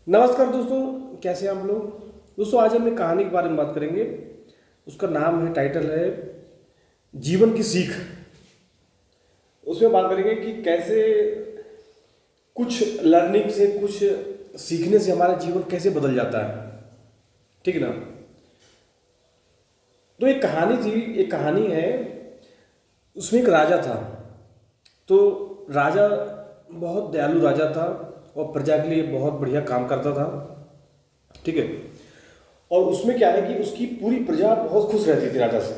नमस्कार दोस्तों, कैसे हैं आप लोग। दोस्तों, आज हम एक कहानी के बारे में बात करेंगे। उसका नाम है, टाइटल है जीवन की सीख। उसमें बात करेंगे कि कैसे कुछ लर्निंग से, कुछ सीखने से हमारा जीवन कैसे बदल जाता है। ठीक है ना। तो एक कहानी थी, एक कहानी है। उसमें एक राजा था। तो राजा बहुत दयालु राजा था और प्रजा के लिए बहुत बढ़िया काम करता था। ठीक है। और उसमें क्या है कि उसकी पूरी प्रजा बहुत खुश रहती थी राजा से,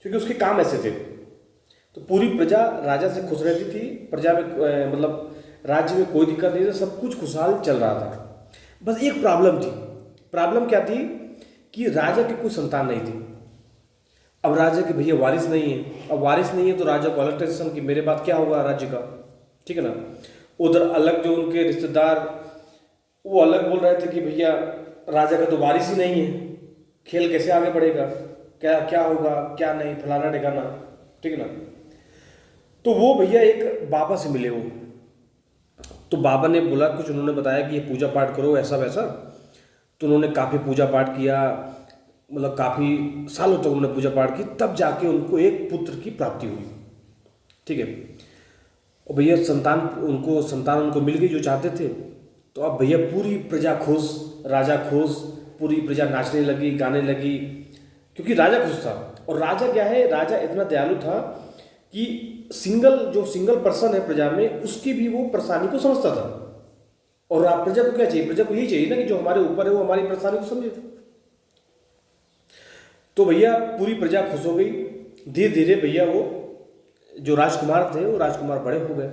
क्योंकि उसके काम ऐसे थे। तो पूरी प्रजा राजा से खुश रहती थी। प्रजा में मतलब राज्य में कोई दिक्कत नहीं थी, सब कुछ खुशहाल चल रहा था। बस एक प्रॉब्लम थी। प्रॉब्लम क्या थी कि राजा की कोई संतान नहीं थी। अब राजा के भैया वारिस नहीं है। अब वारिस नहीं है तो राजा को अलग टेंशन कि मेरे बाद क्या होगा राज्य का। ठीक है ना। उधर अलग जो उनके रिश्तेदार, वो अलग बोल रहे थे कि भैया राजा का तो वारिस ही नहीं है, खेल कैसे आगे बढ़ेगा, क्या क्या होगा क्या नहीं, फलाना ढिकाना। ठीक है ना। तो वो भैया एक बाबा से मिले वो। तो बाबा ने बोला, कुछ उन्होंने बताया कि ये पूजा पाठ करो ऐसा वैसा। तो उन्होंने काफ़ी पूजा पाठ किया, मतलब काफ़ी सालों तक उन्होंने पूजा पाठ की, तब जाके उनको एक पुत्र की प्राप्ति हुई। ठीक है। और भैया संतान उनको मिल गई जो चाहते थे। तो अब भैया पूरी प्रजा खुश, राजा खुश, पूरी प्रजा नाचने लगी, गाने लगी, क्योंकि राजा खुश था। और राजा क्या है, राजा इतना दयालु था कि सिंगल पर्सन है प्रजा में, उसकी भी वो परेशानी को समझता था। और प्रजा को क्या चाहिए, प्रजा को यही चाहिए ना कि जो हमारे ऊपर है वो हमारी परेशानी को समझे। तो भैया पूरी प्रजा खुश हो गई। धीरे धीरे भैया वो जो राजकुमार थे वो राजकुमार बड़े हो गए।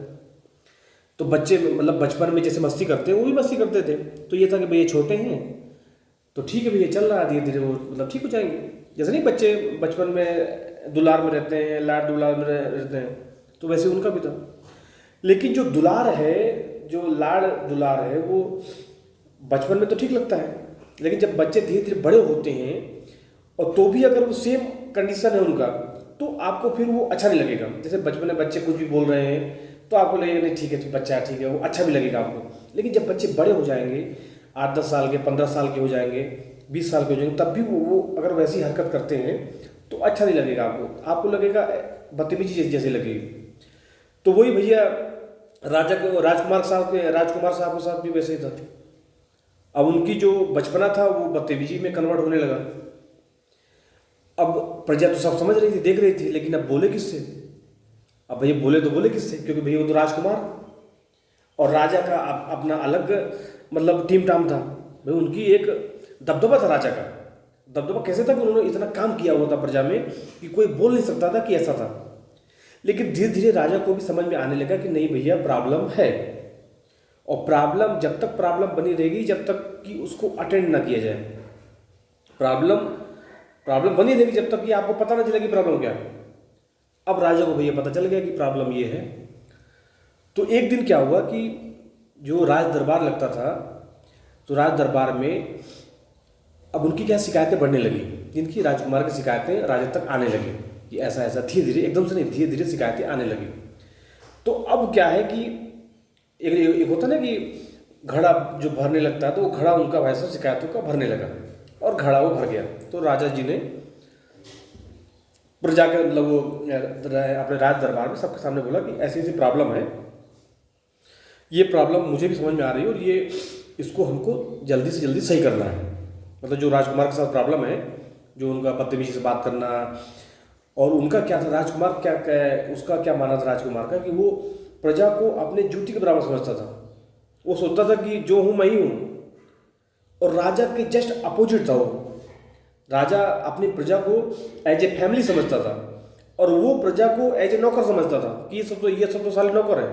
तो बच्चे मतलब बचपन में जैसे मस्ती करते हैं वो भी मस्ती करते थे। तो ये था कि भैया छोटे हैं तो ठीक है भैया, चल रहा है, धीरे धीरे वो मतलब ठीक हो जाएंगे। जैसे नहीं बच्चे बचपन में दुलार में रहते हैं, लाड दुलार में रहते हैं, तो वैसे उनका भी था। लेकिन जो दुलार है, जो लाड़ दुलार है, वो बचपन में तो ठीक लगता है, लेकिन जब बच्चे धीरे धीरे बड़े होते हैं और तो भी अगर वो सेम कंडीशन है उनका, तो आपको फिर वो अच्छा नहीं लगेगा। जैसे बचपन में बच्चे कुछ भी बोल रहे हैं तो आपको लगेगा नहीं ठीक है, तो बच्चा ठीक है, वो अच्छा भी लगेगा आपको। लेकिन जब बच्चे बड़े हो जाएंगे, 8-10 साल के, 15 साल के हो जाएंगे, 20 साल के हो जाएंगे, तब भी वो अगर वैसी हरकत करते हैं तो अच्छा नहीं लगेगा आपको लगेगा बदतमीजी जैसे लगेगी। तो वही भैया राजा को राजकुमार साहब के साथ भी वैसे ही था। अब उनकी जो बचपना था वो बदतमीजी में कन्वर्ट होने लगा। अब प्रजा तो सब समझ रही थी, देख रही थी, लेकिन अब बोले किससे। अब भैया बोले तो बोले किससे, क्योंकि भैया वो तो राजकुमार और राजा का अपना अलग मतलब टीम टाम था। भाई उनकी एक दबदबा था राजा का। दबदबा कैसे था कि उन्होंने इतना काम किया हुआ था प्रजा में कि कोई बोल नहीं सकता था कि ऐसा था। लेकिन धीरे धीरे राजा को भी समझ में आने लगा कि नहीं भैया प्रॉब्लम है। और प्रॉब्लम जब तक प्रॉब्लम बनी रहेगी, जब तक कि उसको अटेंड ना किया जाए, प्रॉब्लम प्रॉब्लम बनी रहेगी जब तक कि आपको पता ना चले कि प्रॉब्लम क्या है। अब राजा को भैया पता चल गया कि प्रॉब्लम ये है। तो एक दिन क्या हुआ कि जो राज दरबार लगता था, तो राज दरबार में अब उनकी क्या शिकायतें बढ़ने लगी। जिनकी राजकुमार की शिकायतें राजा तक आने लगी कि ऐसा ऐसा, धीरे धीरे, एकदम से नहीं, धीरे धीरे शिकायतें आने लगी। तो अब क्या है कि एक होता ना कि घड़ा जो भरने लगता है, तो वो घड़ा उनका वैसा शिकायतों का भरने लगा और घड़ा वो भर गया। तो राजा जी ने प्रजा के मतलब वो अपने राज दरबार में सबके सामने बोला कि ऐसी ऐसी प्रॉब्लम है, ये प्रॉब्लम मुझे भी समझ में आ रही है और ये इसको हमको जल्दी से जल्दी सही करना है। मतलब जो राजकुमार के साथ प्रॉब्लम है, जो उनका बदतमीजी से बात करना, और उनका क्या था, राजकुमार उसका क्या माना था राजकुमार का कि वो प्रजा को अपने ड्यूटी के बराबर समझता था। वो सोचता था कि जो हूँ मैं ही हूँ। और राजा के जस्ट अपोजिट था वो। राजा अपनी प्रजा को एज ए फैमिली समझता था और वो प्रजा को एज ए नौकर समझता था कि ये सब तो साले नौकर है।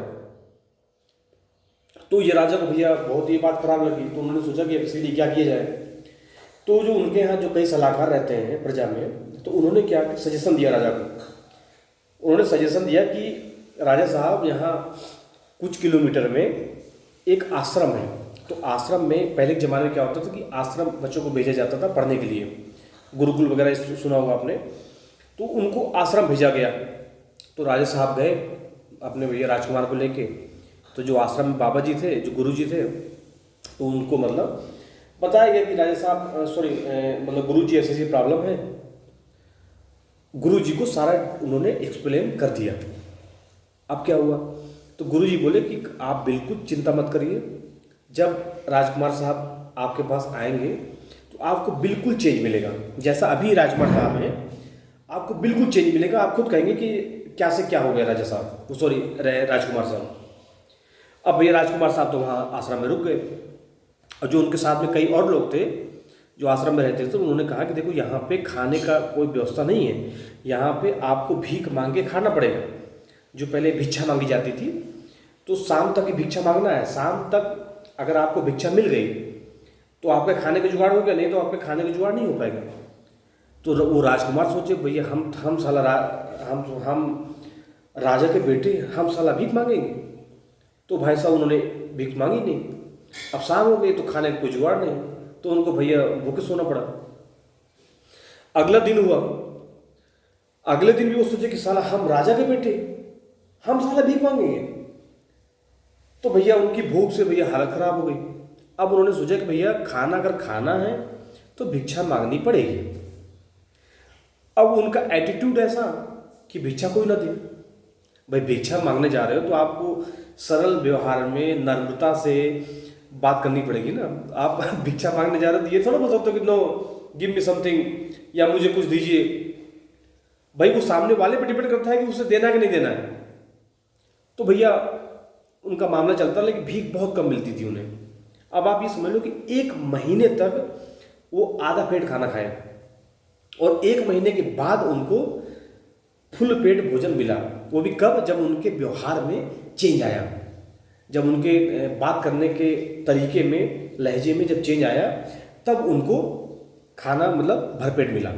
तो ये राजा को भैया बहुत ये बात खराब लगी। तो उन्होंने सोचा कि अब इसके लिए क्या किया जाए। तो जो उनके यहाँ जो कई सलाहकार रहते हैं प्रजा में, तो उन्होंने क्या सजेशन दिया राजा को। उन्होंने सजेशन दिया कि राजा साहब, यहाँ कुछ किलोमीटर में एक आश्रम है। तो आश्रम में पहले के ज़माने में क्या होता था कि आश्रम बच्चों को भेजा जाता था पढ़ने के लिए, गुरुकुल वगैरह सुना होगा आपने। तो उनको आश्रम भेजा गया। तो राजा साहब गए अपने भैया राजकुमार को लेके। तो जो आश्रम में बाबा जी थे, जो गुरु जी थे, तो उनको मतलब बताया गया कि राजा साहब सॉरी मतलब गुरु जी ऐसी ऐसी प्रॉब्लम है। गुरु जी को सारा उन्होंने एक्सप्लेन कर दिया। अब क्या हुआ, तो गुरु जी बोले कि आप बिल्कुल चिंता मत करिए, जब राजकुमार साहब आपके पास आएंगे तो आपको बिल्कुल चेंज मिलेगा, जैसा अभी राजकुमार साहब हैं आपको बिल्कुल चेंज मिलेगा। आप खुद कहेंगे कि क्या से क्या हो गया राजा साहब, सॉरी राजकुमार साहब। अब भैया राजकुमार साहब तो वहाँ आश्रम में रुक गए, और जो उनके साथ में कई और लोग थे जो आश्रम में रहते थे, तो उन्होंने कहा कि देखो यहाँ पे खाने का कोई व्यवस्था नहीं है, यहाँ पे आपको भीख मांग के खाना पड़ेगा। जो पहले भिक्षा मांगी जाती थी, तो शाम तक ही भिक्षा मांगना है, शाम तक अगर आपको भिक्षा मिल गई तो आपके खाने का जुगाड़ हो गया, नहीं तो आपके खाने का जुगाड़ नहीं हो पाएगा। तो वो राजकुमार सोचे भैया हम साला हम राजा के बेटे, हम साला भीख मांगेंगे। तो भाई साहब उन्होंने भीख मांगी नहीं। अब शाम हो गई तो खाने का कोई जुगाड़ नहीं, तो उनको भैया भूखे सोना पड़ा। अगला दिन हुआ, अगले दिन भी वो सोचे कि साला हम राजा के बेटे, हम साला भीख मांगेंगे। तो भैया उनकी भूख से भैया हालत खराब हो गई। अब उन्होंने सोचा कि भैया खाना अगर खाना है तो भिक्षा मांगनी पड़ेगी। अब उनका एटीट्यूड ऐसा कि भिक्षा कोई ना दे। भाई भिक्षा मांगने जा रहे हो तो आपको सरल व्यवहार में नम्रता से बात करनी पड़ेगी ना। आप भिक्षा मांगने जा रहे हो तो ये थोड़ा बोल सकते हो कि नो गिव मी समथिंग, या मुझे कुछ दीजिए। भाई वो सामने वाले पे डिपेंड करता है कि उसे देना है कि नहीं देना है। तो भैया उनका मामला चलता, लेकिन भीख बहुत कम मिलती थी उन्हें। अब आप ये समझ लो कि 1 महीने तक वो आधा पेट खाना खाए, और 1 महीने के बाद उनको फुल पेट भोजन मिला। वो भी कब, जब उनके व्यवहार में चेंज आया, जब उनके बात करने के तरीके में, लहजे में जब चेंज आया, तब उनको खाना मतलब भरपेट मिला।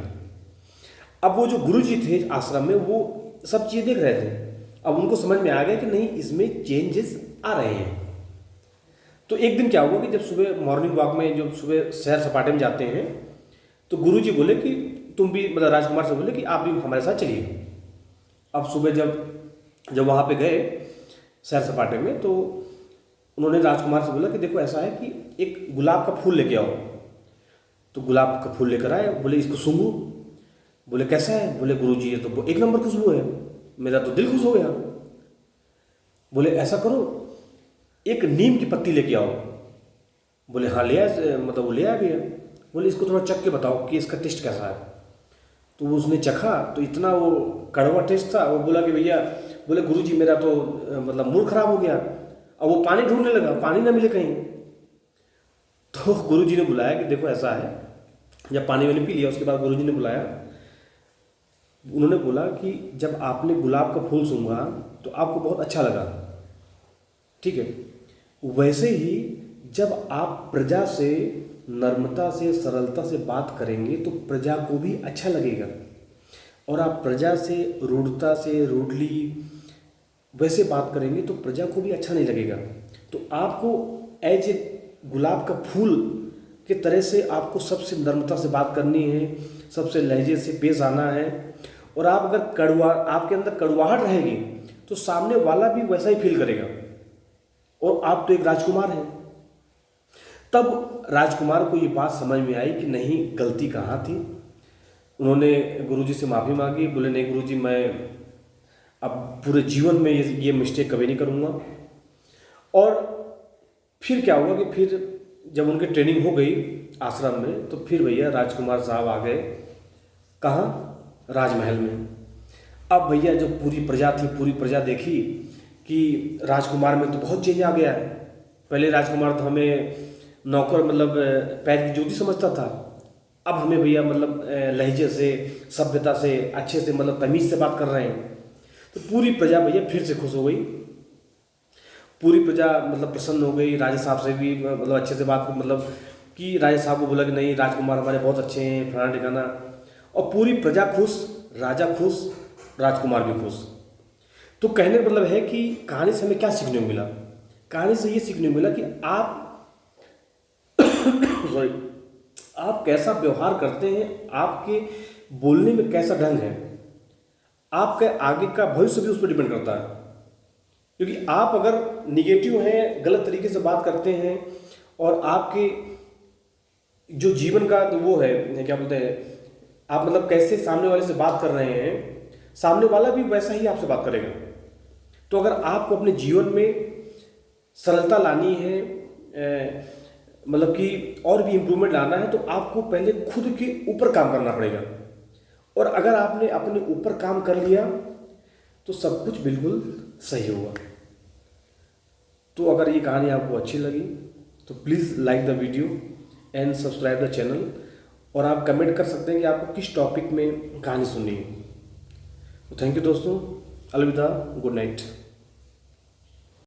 अब वो जो गुरुजी थे आश्रम में, वो सब चीज़ें देख रहे थे। अब उनको समझ में आ गया कि नहीं, इसमें चेंजेस आ रहे हैं। तो एक दिन क्या हुआ कि जब सुबह मॉर्निंग वॉक में, जब सुबह सैर सपाटे में जाते हैं, तो गुरुजी बोले कि तुम भी, मतलब राजकुमार से बोले कि आप भी हमारे साथ चलिए। अब सुबह जब वहाँ पे गए सैर सपाटे में, तो उन्होंने राजकुमार से बोला कि देखो ऐसा है कि एक गुलाब का फूल लेके आओ। तो गुलाब का फूल लेकर आए, बोले इसको सूंघो। बोले कैसा है? बोले गुरुजी ये तो 1 नंबर खुशबू है, मेरा तो दिल खुश हो गया। बोले ऐसा करो, एक नीम की पत्ती लेके आओ। बोले हाँ ले आए, मतलब वो ले आया भैया। बोले इसको थोड़ा चख के बताओ कि इसका टेस्ट कैसा है। तो वो उसने चखा तो इतना वो कड़वा टेस्ट था। वो बोला कि भैया, बोले गुरुजी मेरा तो मतलब मूड खराब हो गया। अब वो पानी ढूंढने लगा, पानी ना मिले कहीं। तो गुरुजी ने बुलाया कि देखो ऐसा है। जब पानी मैंने पी लिया, उसके बाद गुरुजी ने बुलाया, उन्होंने बोला कि जब आपने गुलाब का फूल सूंघा तो आपको बहुत अच्छा लगा, ठीक है। वैसे ही जब आप प्रजा से नम्रता से, सरलता से बात करेंगे तो प्रजा को भी अच्छा लगेगा। और आप प्रजा से रूढ़ता से, रूडली वैसे बात करेंगे तो प्रजा को भी अच्छा नहीं लगेगा। तो आपको एज ए गुलाब का फूल के तरह से आपको सबसे नम्रता से बात करनी है, सबसे लहजे से पेश आना है। और आप अगर आपके अंदर कड़वाहट रहेगी तो सामने वाला भी वैसा ही फील करेगा। और आप तो एक राजकुमार हैं। तब राजकुमार को ये बात समझ में आई कि नहीं, गलती कहाँ थी। उन्होंने गुरुजी से माफ़ी मांगी। बोले नहीं गुरुजी, मैं अब पूरे जीवन में ये मिस्टेक कभी नहीं करूँगा। और फिर क्या हुआ कि फिर जब उनकी ट्रेनिंग हो गई आश्रम में, तो फिर भैया राजकुमार साहब आ गए कहाँ? राजमहल में। अब भैया जब पूरी प्रजा थी, पूरी प्रजा देखी कि राजकुमार में तो बहुत चेंज आ गया है। पहले राजकुमार तो हमें नौकर, मतलब पैर की जूती समझता था। अब हमें भैया मतलब लहजे से, सभ्यता से, अच्छे से, मतलब तमीज़ से बात कर रहे हैं। तो पूरी प्रजा भैया फिर से खुश हो गई। पूरी प्रजा मतलब प्रसन्न हो गई। राजा साहब से भी मतलब अच्छे से बात, मतलब कि राजा साहब को बोला कि नहीं राजकुमार हमारे बहुत अच्छे हैं, फलाना ठिकाना। और पूरी प्रजा खुश, राजा खुश, राजकुमार भी खुश। तो कहने का मतलब है कि कहानी से हमें क्या सीखने को मिला? कहानी से ये सीखने को मिला कि आप सॉरी, आप कैसा व्यवहार करते हैं, आपके बोलने में कैसा ढंग है, आपके आगे का भविष्य भी उस पर डिपेंड करता है। क्योंकि आप अगर निगेटिव हैं, गलत तरीके से बात करते हैं और आपके जो जीवन का वो है, क्या बोलते हैं, आप मतलब कैसे सामने वाले से बात कर रहे हैं, सामने वाला भी वैसा ही आपसे बात करेगा। तो अगर आपको अपने जीवन में सरलता लानी है, मतलब कि और भी इम्प्रूवमेंट लाना है, तो आपको पहले खुद के ऊपर काम करना पड़ेगा। और अगर आपने अपने ऊपर काम कर लिया तो सब कुछ बिल्कुल सही होगा। तो अगर ये कहानी आपको अच्छी लगी तो please like the video and subscribe the channel. और आप कमेंट कर सकते हैं कि आपको किस टॉपिक में कहानी सुननी है। तो थैंक यू दोस्तों, अलविदा, गुड नाइट।